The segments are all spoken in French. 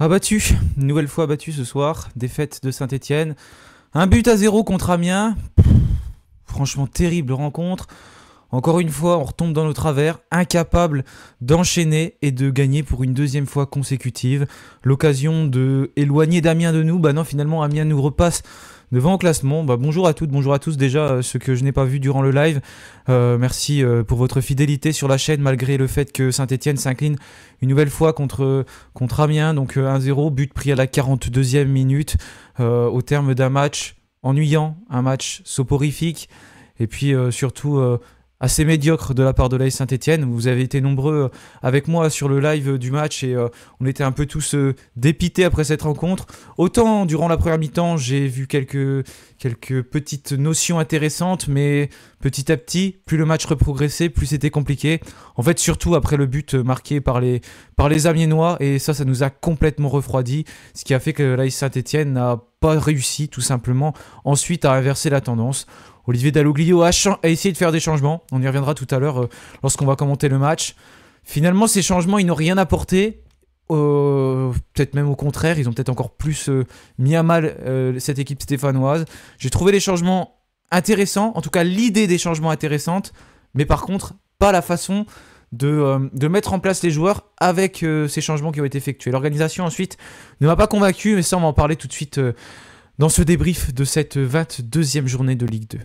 Abattu, une nouvelle fois abattu ce soir, défaite de Saint-Etienne, 1-0 contre Amiens, franchement terrible rencontre, encore une fois on retombe dans nos travers, incapable d'enchaîner et de gagner pour une deuxième fois consécutive, l'occasion de éloigner d'Amiens de nous, bah non finalement Amiens nous repasse devant au classement. Bonjour à toutes, bonjour à tous déjà, ceux que je n'ai pas vu durant le live. Merci pour votre fidélité sur la chaîne malgré le fait que Saint-Etienne s'incline une nouvelle fois contre Amiens. Donc 1-0, but pris à la 42e minute au terme d'un match ennuyant, un match soporifique et puis surtout assez médiocre de la part de l'AS Saint-Etienne. Vous avez été nombreux avec moi sur le live du match et on était un peu tous dépités après cette rencontre. Autant durant la première mi-temps, j'ai vu quelques petites notions intéressantes, mais petit à petit, plus le match reprogressait, plus c'était compliqué. En fait, surtout après le but marqué par les Amiénois, et ça nous a complètement refroidi, ce qui a fait que l'AS Saint-Etienne n'a pas réussi tout simplement ensuite à inverser la tendance. Olivier Dalloglio a essayé de faire des changements, on y reviendra tout à l'heure lorsqu'on va commenter le match. Finalement, ces changements, ils n'ont rien apporté, peut-être même au contraire, ils ont peut-être encore plus mis à mal cette équipe stéphanoise. J'ai trouvé les changements intéressants, en tout cas l'idée des changements intéressante, mais par contre, pas la façon de mettre en place les joueurs avec ces changements qui ont été effectués. L'organisation ensuite ne m'a pas convaincu, mais ça on va en parler tout de suite dans ce débrief de cette 22e journée de Ligue 2.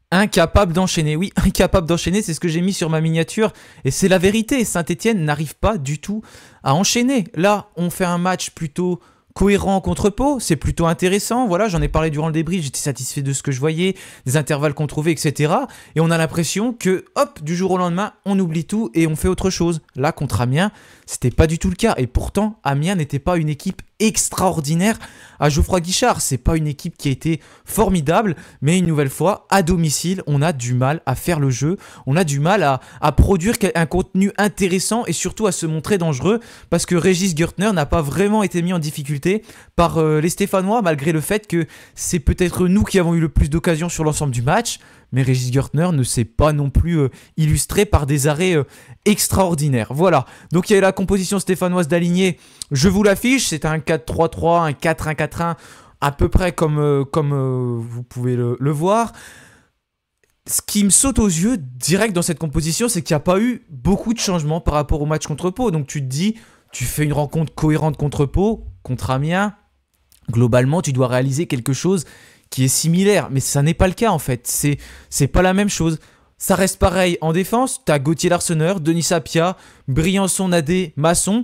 Incapable d'enchaîner, oui, incapable d'enchaîner, c'est ce que j'ai mis sur ma miniature, et c'est la vérité, Saint-Etienne n'arrive pas du tout à enchaîner. Là, on fait un match plutôt cohérent contre Pau, c'est plutôt intéressant, voilà, j'en ai parlé durant le débrief, j'étais satisfait de ce que je voyais, des intervalles qu'on trouvait, etc. Et on a l'impression que, hop, du jour au lendemain, on oublie tout et on fait autre chose. Là, contre Amiens, c'était pas du tout le cas, et pourtant, Amiens n'était pas une équipe extraordinaire à Geoffroy Guichard, c'est pas une équipe qui a été formidable, mais une nouvelle fois, à domicile, on a du mal à faire le jeu, on a du mal à produire un contenu intéressant et surtout à se montrer dangereux, parce que Régis Gürtner n'a pas vraiment été mis en difficulté par les Stéphanois, malgré le fait que c'est peut-être nous qui avons eu le plus d'occasions sur l'ensemble du match, mais Régis Gürtner ne s'est pas non plus illustré par des arrêts extraordinaires. Voilà, donc il y a la composition stéphanoise d'aligner, je vous l'affiche, c'est un 4-3-3, un 4-1-4-1, à peu près comme vous pouvez le voir. Ce qui me saute aux yeux direct dans cette composition, c'est qu'il n'y a pas eu beaucoup de changements par rapport au match contre Pau. Donc tu te dis, tu fais une rencontre cohérente contre Pau, contre Amiens, globalement tu dois réaliser quelque chose qui est similaire, mais ça n'est pas le cas en fait, c'est pas la même chose. Ça reste pareil en défense, t'as Gauthier Larsonneur, Denis Sapia, Briançon, Nadé, Masson.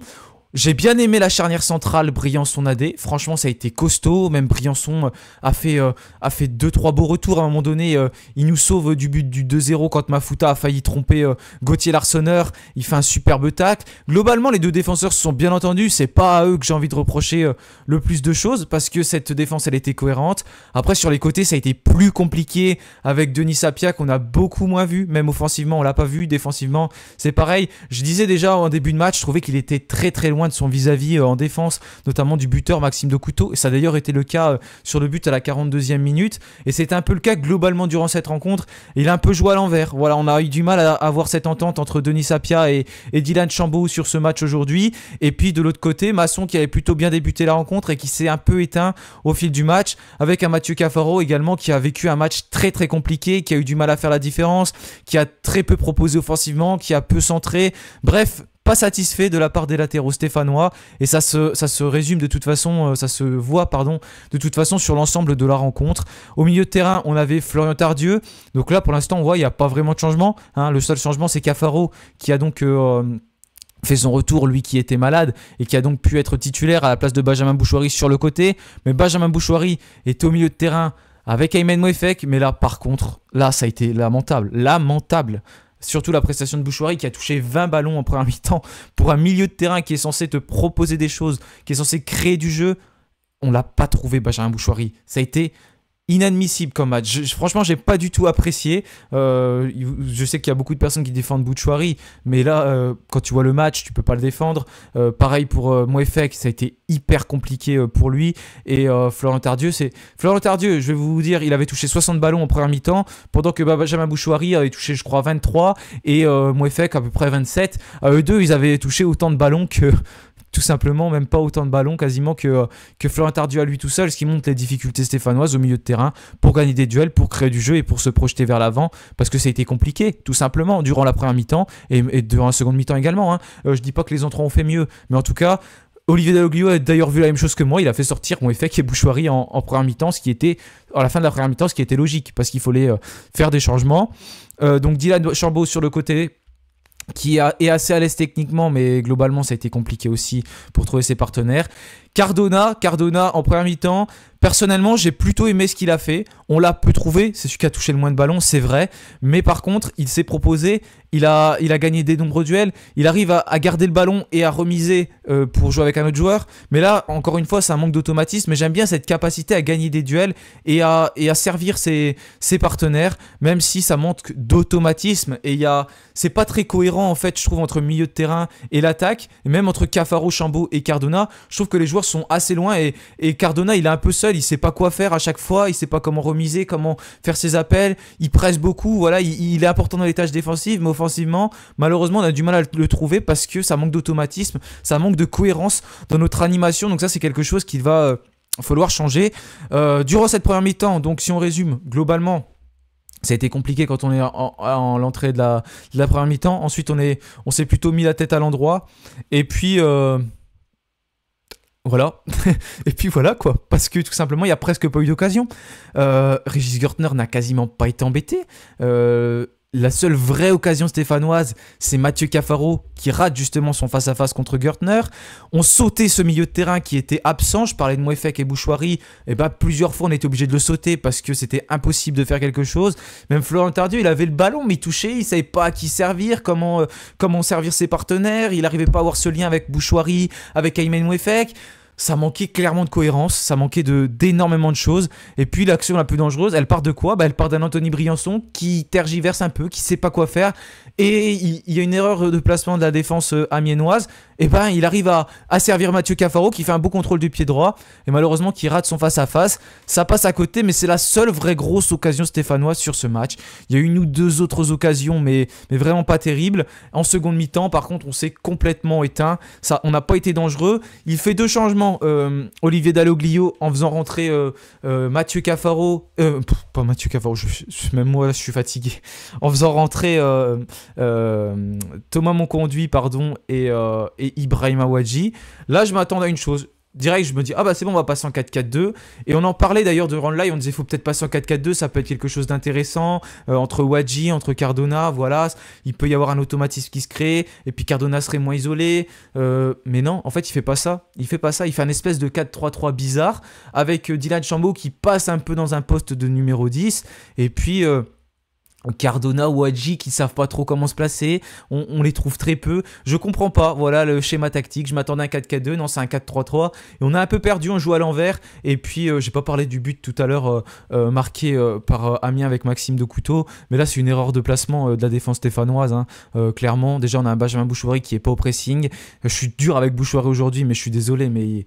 J'ai bien aimé la charnière centrale Briançon-Nadé, franchement ça a été costaud, même Briançon a fait 2-3 beaux retours à un moment donné, il nous sauve du but du 2-0 quand Mafuta a failli tromper Gauthier Larsonneur, il fait un superbe tacle. Globalement les deux défenseurs se sont bien entendus, c'est pas à eux que j'ai envie de reprocher le plus de choses, parce que cette défense elle était cohérente. Après sur les côtés ça a été plus compliqué avec Denis Sapia qu'on a beaucoup moins vu, même offensivement on l'a pas vu, défensivement c'est pareil. Je disais déjà en début de match, je trouvais qu'il était très très loin de son vis-à-vis en défense, notamment du buteur Maxime Dokuto, et ça a d'ailleurs été le cas sur le but à la 42e minute, et c'était un peu le cas globalement durant cette rencontre. Il a un peu joué à l'envers, voilà, on a eu du mal à avoir cette entente entre Denis Sapia et Dylan Chambaud sur ce match aujourd'hui, et puis de l'autre côté, Masson qui avait plutôt bien débuté la rencontre et qui s'est un peu éteint au fil du match, avec un Mathieu Cafaro également qui a vécu un match très très compliqué, qui a eu du mal à faire la différence, qui a très peu proposé offensivement, qui a peu centré, bref, pas satisfait de la part des latéraux stéphanois, et ça se résume de toute façon, ça se voit de toute façon sur l'ensemble de la rencontre. Au milieu de terrain, on avait Florian Tardieu, donc là pour l'instant on voit il n'y a pas vraiment de changement, hein. Le seul changement c'est Cafaro qui a donc fait son retour, lui qui était malade et qui a donc pu être titulaire à la place de Benjamin Bouchouari sur le côté, mais Benjamin Bouchouari est au milieu de terrain avec Aymen Moefek, mais là par contre, là ça a été lamentable. Surtout la prestation de Bouchouari qui a touché 20 ballons en première mi-temps pour un milieu de terrain qui est censé te proposer des choses, qui est censé créer du jeu. On l'a pas trouvé, Benjamin Bouchouari. Ça a été inadmissible comme match. Franchement, j'ai pas du tout apprécié. Je sais qu'il y a beaucoup de personnes qui défendent Bouchouari, mais là, quand tu vois le match, tu peux pas le défendre. Pareil pour Mouefek, ça a été hyper compliqué pour lui. Et Florent Tardieu, je vais vous dire, il avait touché 60 ballons en première mi-temps, pendant que Benjamin Bouchouari avait touché, je crois, 23 et Mouefek à peu près 27. Eux deux, ils avaient touché autant de ballons que tout simplement, même pas autant de ballons quasiment que Florent Tardieu à lui tout seul, ce qui montre les difficultés stéphanoises au milieu de terrain pour gagner des duels, pour créer du jeu et pour se projeter vers l'avant, parce que ça a été compliqué, tout simplement, durant la première mi-temps et durant la seconde mi-temps également. Je dis pas que les entrants ont fait mieux, mais en tout cas, Olivier Dalloglio a d'ailleurs vu la même chose que moi, il a fait sortir Mouefek et Bouchouari en première mi-temps, ce qui était, à la fin de la première mi-temps, ce qui était logique, parce qu'il fallait faire des changements. Donc Dylan Chambaud sur le côté, qui est assez à l'aise techniquement, mais globalement ça a été compliqué aussi pour trouver ses partenaires. Cardona en première mi-temps, personnellement j'ai plutôt aimé ce qu'il a fait. On l'a peu trouvé, c'est celui qui a touché le moins de ballons, c'est vrai, mais par contre il s'est proposé, il a gagné des nombreux duels, il arrive à garder le ballon et à remiser pour jouer avec un autre joueur, mais là encore une fois c'est un manque d'automatisme, mais j'aime bien cette capacité à gagner des duels et à servir ses partenaires, même si ça manque d'automatisme et c'est pas très cohérent en fait je trouve entre le milieu de terrain et l'attaque, et même entre Cafaro, Chambaud et Cardona, je trouve que les joueurs sont assez loin et Cardona il est un peu seul, il sait pas quoi faire à chaque fois, il sait pas comment remiser, comment faire ses appels, il presse beaucoup, voilà, il est important dans les tâches défensives, mais offensivement malheureusement on a du mal à le trouver parce que ça manque d'automatisme, ça manque de cohérence dans notre animation, donc ça c'est quelque chose qu'il va falloir changer durant cette première mi-temps. Donc si on résume globalement, ça a été compliqué quand on est en l'entrée de la première mi-temps. Ensuite, on s'est plutôt mis la tête à l'endroit. Et puis, voilà. Et puis voilà, quoi. Parce que tout simplement, il n'y a presque pas eu d'occasion. Régis Görtner n'a quasiment pas été embêté. La seule vraie occasion stéphanoise, c'est Mathieu Cafaro qui rate justement son face-à-face contre Görtner. On sautait ce milieu de terrain qui était absent. Je parlais de Mouefek et Bouchouari. Et plusieurs fois, on était obligé de le sauter parce que c'était impossible de faire quelque chose. Même Florent Tardieu, il avait le ballon, mais il touchait. Il ne savait pas à qui servir, comment servir ses partenaires. Il n'arrivait pas à avoir ce lien avec Bouchouari, avec Aymen Mouefek. Ça manquait clairement de cohérence, ça manquait d'énormément de choses. Et puis l'action la plus dangereuse, elle part de quoi ? Elle part d'un Anthony Briançon qui tergiverse un peu, qui sait pas quoi faire. Et il y a une erreur de placement de la défense amiénoise. Et il arrive à servir Mathieu Cafaro qui fait un beau contrôle du pied droit. Et malheureusement qui rate son face-à-face. Ça passe à côté, mais c'est la seule vraie grosse occasion stéphanoise sur ce match. Il y a une ou deux autres occasions, mais vraiment pas terribles. En seconde mi-temps, par contre, on s'est complètement éteint. Ça, on n'a pas été dangereux. Il fait deux changements. Olivier Dalloglio en faisant rentrer Mathieu Cafaro. Pas Mathieu Cafaro, même moi là, je suis fatigué. En faisant rentrer Thomas Monconduit, pardon, et Ibrahima Wadji. Là, je m'attendais à une chose. Direct, je me dis, c'est bon, on va passer en 4-4-2. Et on en parlait d'ailleurs durant le live, on disait, il faut peut-être passer en 4-4-2, ça peut être quelque chose d'intéressant. Entre Wadji, entre Cardona, voilà, il peut y avoir un automatisme qui se crée, et puis Cardona serait moins isolé. Mais non, en fait, il fait pas ça. Il fait un espèce de 4-3-3 bizarre, avec Dylan Chambaud qui passe un peu dans un poste de numéro 10, et puis Cardona ou Wadji qui savent pas trop comment se placer, on les trouve très peu, je comprends pas, voilà le schéma tactique, je m'attendais à un 4-4-2, non c'est un 4-3-3, et on a un peu perdu, on joue à l'envers, et puis j'ai pas parlé du but tout à l'heure marqué par Amiens avec Maxime de Couteau, mais là c'est une erreur de placement de la défense stéphanoise, clairement, déjà on a un Benjamin Bouchouari qui est pas au pressing, je suis dur avec Bouchouari aujourd'hui, mais je suis désolé, mais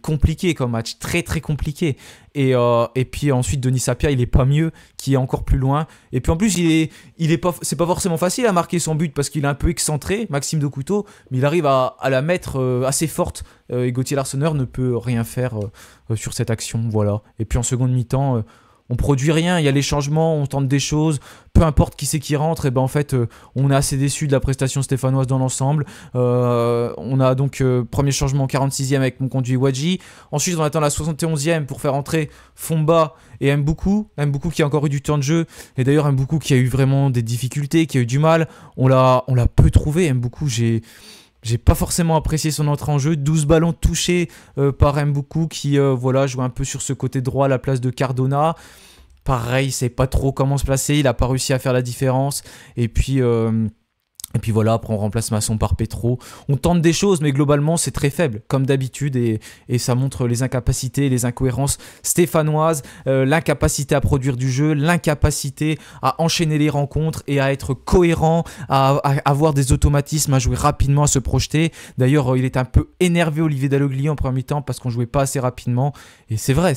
compliqué comme match, très très compliqué. Et puis ensuite Denis Sapia il est pas mieux, qui est encore plus loin. Et puis en plus c'est pas forcément facile à marquer son but parce qu'il est un peu excentré, Maxime de Couteau, mais il arrive à la mettre assez forte. Et Gauthier Larsonneur ne peut rien faire sur cette action, voilà. Et puis en seconde mi-temps, on produit rien, il y a les changements, on tente des choses, peu importe qui c'est qui rentre, et en fait on est assez déçu de la prestation stéphanoise dans l'ensemble. On a donc premier changement en 46e avec Monconduit Wadji, ensuite on attend la 71e pour faire entrer Fomba et Mboukou qui a encore eu du temps de jeu, et d'ailleurs Mboukou qui a eu vraiment des difficultés, qui a eu du mal, on l'a peu trouvé. Mboukou, j'ai pas forcément apprécié son entrée en jeu. 12 ballons touchés par Mboukou qui joue un peu sur ce côté droit à la place de Cardona. Pareil, il sait pas trop comment se placer. Il a pas réussi à faire la différence. Et puis Et puis voilà, après on remplace Masson par Petro. On tente des choses, mais globalement c'est très faible, comme d'habitude, et ça montre les incapacités, les incohérences stéphanoises, l'incapacité à produire du jeu, l'incapacité à enchaîner les rencontres et à être cohérent, à avoir des automatismes, à jouer rapidement, à se projeter. D'ailleurs, il est un peu énervé, Olivier Dalloglio, en premier mi-temps, parce qu'on jouait pas assez rapidement. Et c'est vrai,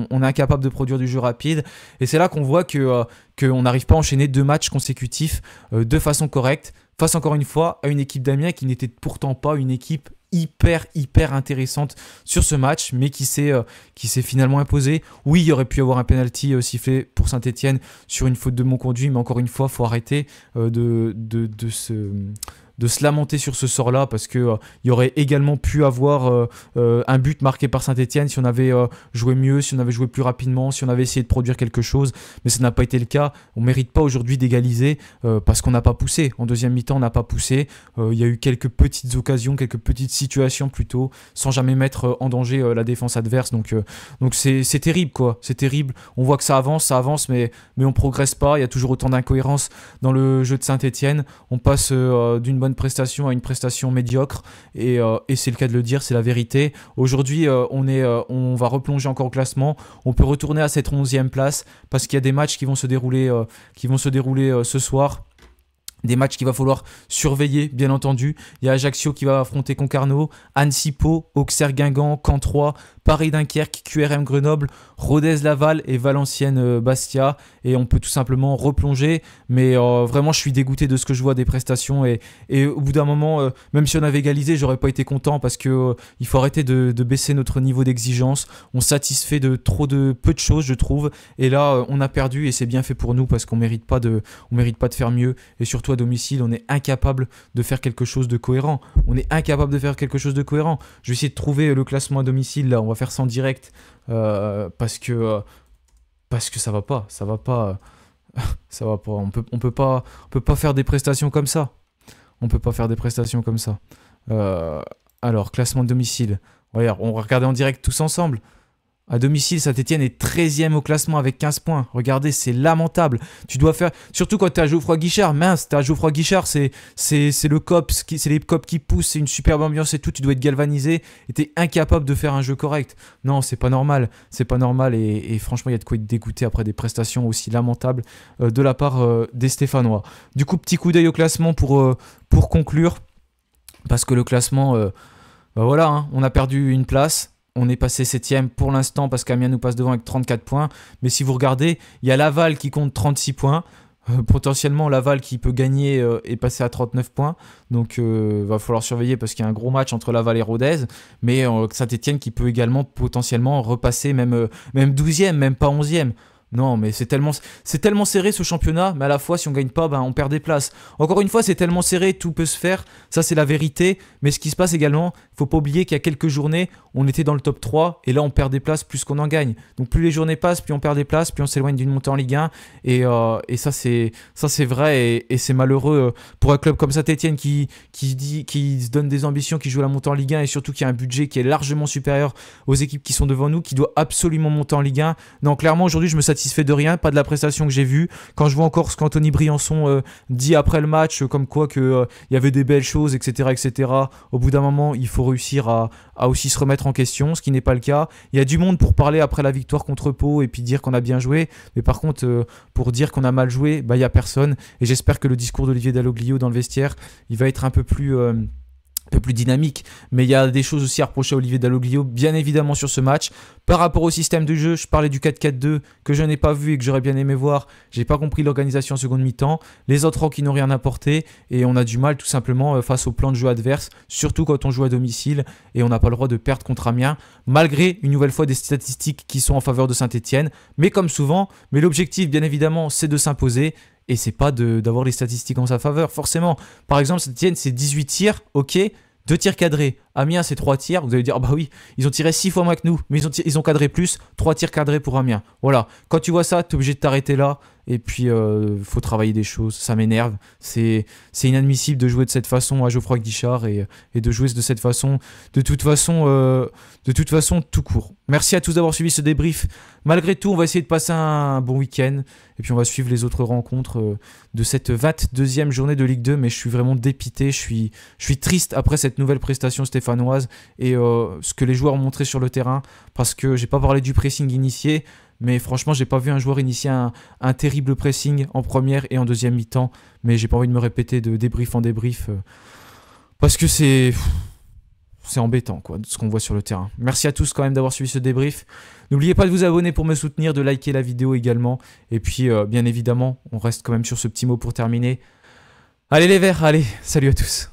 on est incapable de produire du jeu rapide. Et c'est là qu'on voit qu'on n'arrive pas à enchaîner 2 matchs consécutifs de façon correcte, face encore une fois à une équipe d'Amiens qui n'était pourtant pas une équipe hyper intéressante sur ce match, mais qui s'est finalement imposée. Oui, il y aurait pu y avoir un penalty sifflé pour Saint-Etienne sur une faute de bon conduit, mais encore une fois, il faut arrêter de se lamenter sur ce sort-là, parce qu'il y aurait également pu avoir un but marqué par Saint-Etienne si on avait joué mieux, si on avait joué plus rapidement, si on avait essayé de produire quelque chose, mais ça n'a pas été le cas. On ne mérite pas aujourd'hui d'égaliser parce qu'on n'a pas poussé. En deuxième mi-temps, on n'a pas poussé. Il y a eu quelques petites occasions, quelques petites situations plutôt, sans jamais mettre en danger la défense adverse. Donc c'est terrible, quoi. C'est terrible. On voit que ça avance, mais on ne progresse pas. Il y a toujours autant d'incohérences dans le jeu de Saint-Etienne. On passe d'une bonne prestation à une prestation médiocre, et c'est le cas de le dire, c'est la vérité. Aujourd'hui, on va replonger encore au classement. On peut retourner à cette 11e place parce qu'il y a des matchs qui vont se dérouler ce soir. Des matchs qu'il va falloir surveiller, bien entendu. Il y a Ajaccio qui va affronter Concarneau, Annecy Pau, Auxerre Guingamp, Caen 3, Paris Dunkerque, QRM Grenoble, Rodez Laval et Valenciennes Bastia. Et on peut tout simplement replonger. Mais vraiment, je suis dégoûté de ce que je vois des prestations. Et au bout d'un moment, même si on avait égalisé, j'aurais pas été content parce que il faut arrêter de baisser notre niveau d'exigence. On satisfait de peu de choses, je trouve. Et là, on a perdu et c'est bien fait pour nous parce qu'on mérite pas de faire mieux. Et surtout à domicile, on est incapable de faire quelque chose de cohérent. Je vais essayer de trouver le classement à domicile. Là, on va faire ça en direct parce que ça va pas. On peut pas faire des prestations comme ça. Alors, classement de domicile. Regarde, on va regarder en direct tous ensemble. À domicile, Saint-Etienne est 13e au classement avec 15 points. Regardez, c'est lamentable. Tu dois faire... Surtout quand tu as Geoffroy Guichard. Mince, tu as Geoffroy Guichard, c'est le COPS, c'est les COPS qui poussent, c'est une superbe ambiance et tout. Tu dois être galvanisé et tu es incapable de faire un jeu correct. Non, c'est pas normal. Et franchement, il y a de quoi être dégoûté après des prestations aussi lamentables de la part des Stéphanois. Du coup, petit coup d'œil au classement pour conclure. Parce que le classement, voilà, hein, on a perdu une place. On est passé 7e pour l'instant parce qu'Amiens nous passe devant avec 34 points. Mais si vous regardez, il y a Laval qui compte 36 points. Potentiellement, Laval qui peut gagner et passer à 39 points. Donc, va falloir surveiller parce qu'il y a un gros match entre Laval et Rodez. Mais Saint-Etienne qui peut également potentiellement repasser même 12e, même pas 11e. Non, mais c'est tellement serré ce championnat, mais à la fois, si on gagne pas, on perd des places. Encore une fois, c'est tellement serré, tout peut se faire, ça c'est la vérité. Mais ce qui se passe également, il faut pas oublier qu'il y a quelques journées, on était dans le top 3, et là on perd des places plus qu'on en gagne. Donc plus les journées passent, plus on perd des places, plus on s'éloigne d'une montée en Ligue 1. Et ça c'est vrai, et c'est malheureux pour un club comme Saint-Etienne qui se donne des ambitions, qui joue la montée en Ligue 1, et surtout qui a un budget qui est largement supérieur aux équipes qui sont devant nous, qui doit absolument monter en Ligue 1. Non, clairement, aujourd'hui, je me satisfait de rien, pas de la prestation que j'ai vue. Quand je vois encore ce qu'Anthony Briançon dit après le match, comme quoi qu'il y avait des belles choses, etc., au bout d'un moment, il faut réussir à aussi se remettre en question, ce qui n'est pas le cas. Il y a du monde pour parler après la victoire contre Pau et puis dire qu'on a bien joué, mais par contre, pour dire qu'on a mal joué, il n'y a personne. Et j'espère que le discours d'Olivier Dalloglio dans le vestiaire, il va être un peu plus dynamique, mais il y a des choses aussi à reprocher à Olivier Dalloglio, bien évidemment, sur ce match. Par rapport au système de jeu, je parlais du 4-4-2 que je n'ai pas vu et que j'aurais bien aimé voir. J'ai pas compris l'organisation en seconde mi-temps. Les autres rangs qui n'ont rien apporté et on a du mal tout simplement face au plan de jeu adverse, surtout quand on joue à domicile et on n'a pas le droit de perdre contre Amiens, malgré une nouvelle fois des statistiques qui sont en faveur de Saint-Etienne. Mais comme souvent, l'objectif, bien évidemment, c'est de s'imposer. Et c'est pas d'avoir les statistiques en sa faveur, forcément. Par exemple, Saint-Etienne, c'est 18 tirs, ok, 2 tirs cadrés. Amiens, c'est 3 tirs. Vous allez dire, ah bah oui, ils ont tiré 6 fois moins que nous, mais ils ont cadré plus. 3 tirs cadrés pour Amiens. Voilà. Quand tu vois ça, tu es obligé de t'arrêter là. Et puis, faut travailler des choses. Ça m'énerve. C'est inadmissible de jouer de cette façon à Geoffroy Guichard et de jouer de cette façon, de toute façon, tout court. Merci à tous d'avoir suivi ce débrief. Malgré tout, on va essayer de passer un bon week-end. Et puis, on va suivre les autres rencontres de cette 22e journée de Ligue 2. Mais je suis vraiment dépité. Je suis triste après cette nouvelle prestation stéphanoise et ce que les joueurs ont montré sur le terrain. Parce que j'ai pas parlé du pressing initié. Mais franchement, j'ai pas vu un joueur initier un terrible pressing en première et en deuxième mi-temps. Mais j'ai pas envie de me répéter de débrief en débrief. Parce que c'est embêtant, quoi, ce qu'on voit sur le terrain. Merci à tous quand même d'avoir suivi ce débrief. N'oubliez pas de vous abonner pour me soutenir, de liker la vidéo également. Et puis, bien évidemment, on reste quand même sur ce petit mot pour terminer. Allez les Verts, allez, salut à tous.